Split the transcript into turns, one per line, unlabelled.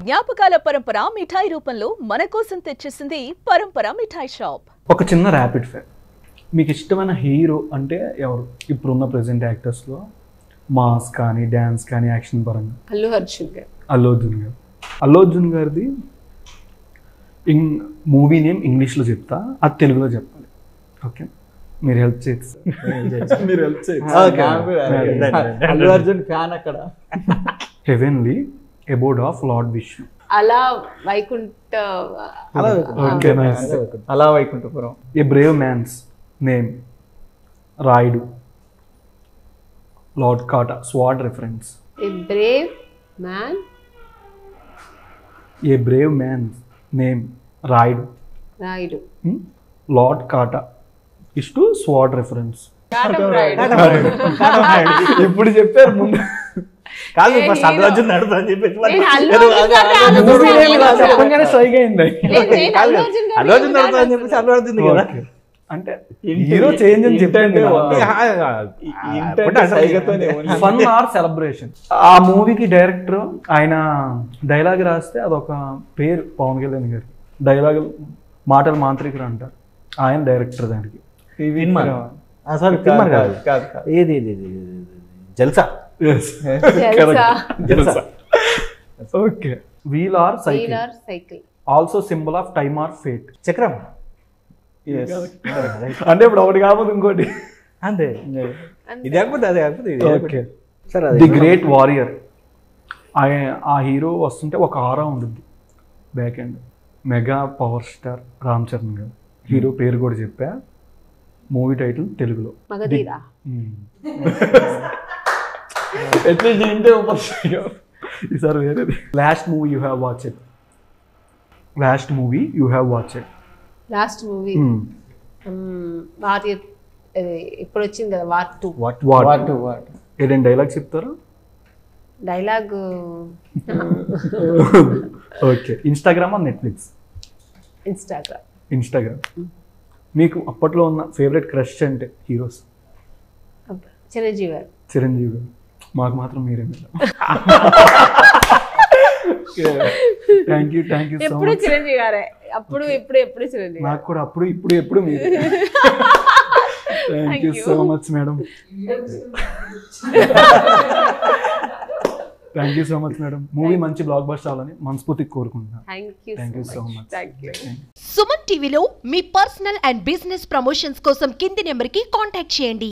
జ్ఞాపకాల పరంపర మిఠాయి రూపంలో మన కోసం తెచ్చేసింది పరంపర మిఠాయి షాప్.
ఒక చిన్న ర్యాపిడ్ ఫైర్. మీకు ఇష్టమైన హీరో అంటే ఎవరు? ఇప్పుడున్న ప్రెసెంట్ యాక్టర్స్లో మాస్ కానీ డ్యాన్స్ కానీ యాక్షన్ పరంగా
అల్లు అర్జున్ గారు.
అల్లు అర్జున్ గారిది మూవీ నేమ్ ఇంగ్లీష్లో చెప్తా, అది తెలుగులో చెప్పాలి. ఓకే, మీరు హెల్ప్ చేయొచ్చు. మీరు హెల్ప్ చేయొచ్చు.
అల్లు అర్జున్ ఫ్యాన్ అక్కడ.
Heavenly abode of Lord Vishnu.
అలా వైకుంఠ
అలా Vaikunthapuram.
A brave man's name Rayudu. Lord కాటా స్వాడ్ reference.
A brave man.
A brave man's name Rayudu.
Rayudu.
Lord కాటా ఇస్ టు స్వాడ్ రిఫరెన్స్. ఇప్పుడు చెప్పారు ముందు
కాదు, ఫస్ట్ అల్లు అర్జున్ నడుపు అని చెప్పేసి
చెప్పగానే స్ట్రైక్ అయింది.
అల్లు అర్జున్ నడుపు అని చెప్పేసి అల్లు అర్జున్ కదా,
అంటే హీరో చేంజ్ అని చెప్పాను. Fun are celebration. ఆ మూవీకి డైరెక్టర్ ఆయన డైలాగ్ రాస్తే అదొక పేరు, పవన్ కళ్యాణ్ గారు. డైలాగ్ మాటలు మాంత్రికుడు అంటారు, ఆయన డైరెక్టర్ దానికి.
ఏది Jalsa.
Okay. Wheel or cycle also symbol of time or fate.
చక్రం.
అంటే ఇప్పుడు ఒకటి కాకపోతే ఇంకోటి.
అంతే, ఇది కాకపోతే అదే కాకపోతే.
Okay sir. The great warrior. ఆ హీరో వస్తుంటే ఒక ఆరా ఉంటుంది back end. Mega power star Ram Charan garu. Hero పేరు కూడా చెప్పా. మూవీ టైటిల్ తెలుగులో ఈసారి వేరేది. Last movie you have watched. Last movie
Warrior. ఇప్పుడు వచ్చింది కదా వార్ 2.
ఏదైనా డైలాగ్ చెప్తారా?
Dialogue
okay. Instagram or Netflix? Instagram. మీకు అప్పట్లో ఉన్న ఫేవరెట్ క్రష్ అంటే హీరోస్?
చిరంజీవి
గారు. మాకు మాత్రం మీరే. Thank you so much.
Chiranjeevi గారే. అప్పుడు ఎప్పుడు చిరంజీవి.
నాకు కూడా అప్పుడు ఎప్పుడు మీరు. Thank you so much madam. Thank you so much madam. Movie మంచి బ్లాక్ బస్టర్ అవ్వాలని మనస్ఫూర్తిగా కోరుకుంటున్నాను. Thank you so much.
Suman టీవీలో మీ పర్సనల్ అండ్ బిజినెస్ ప్రమోషన్స్ కోసం కింది నెంబర్కి కాంటాక్ట్ చేయండి.